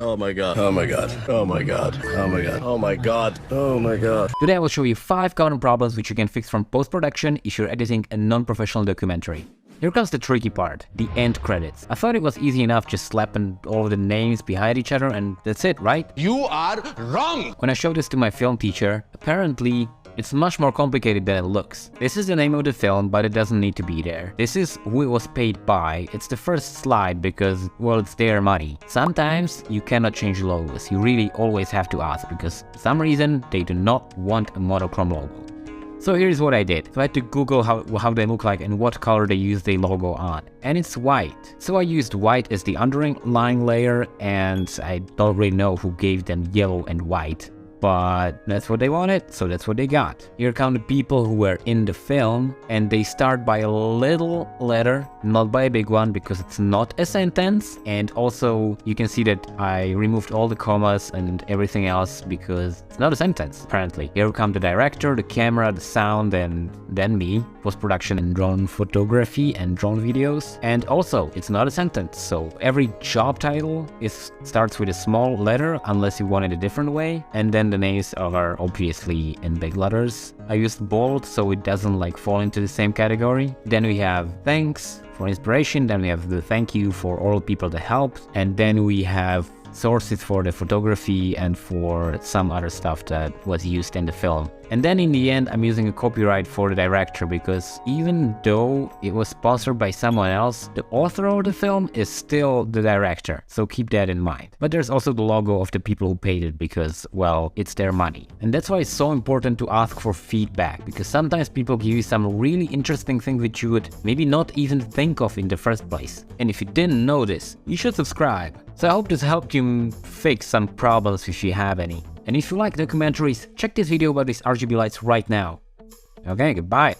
Oh my god. Oh my god. Oh my god. Oh my god. Oh my god. Oh my god. Today I will show you 5 common problems which you can fix from post-production if you're editing a non-professional documentary. Here comes the tricky part, the end credits. I thought it was easy enough just slapping all the names behind each other and that's it, right? You are wrong! When I showed this to my film teacher, apparently it's much more complicated than it looks. This is the name of the film, but it doesn't need to be there. This is who it was paid by. It's the first slide because, well, it's their money. Sometimes you cannot change logos. You really always have to ask because for some reason they do not want a monochrome logo. So here's what I did. So I had to Google how they look like and what color they use their logo on. And it's white. So I used white as the underlying layer and I don't really know who gave them yellow and white. But that's what they wanted, so that's what they got. Here come the people who were in the film, and they start by a little letter, not by a big one, because it's not a sentence. And also, you can see that I removed all the commas and everything else because it's not a sentence, apparently. Here come the director, the camera, the sound, and then me, post-production and drone photography and drone videos. And also, it's not a sentence, so every job title starts with a small letter, unless you want it a different way, and then the names are obviously in big letters. I used bold so it doesn't fall into the same category. Then we have thanks for inspiration, then we have the thank you for all people that helped, and then we have sources for the photography and for some other stuff that was used in the film. And then in the end, I'm using a copyright for the director because even though it was sponsored by someone else, the author of the film is still the director. So keep that in mind. But there's also the logo of the people who paid it because, well, it's their money. And that's why it's so important to ask for feedback, because sometimes people give you some really interesting things which you would maybe not even think of in the first place. And if you didn't know this, you should subscribe. So I hope this helped you fix some problems if you have any. And if you like documentaries, check this video about these RGB lights right now. Okay, goodbye.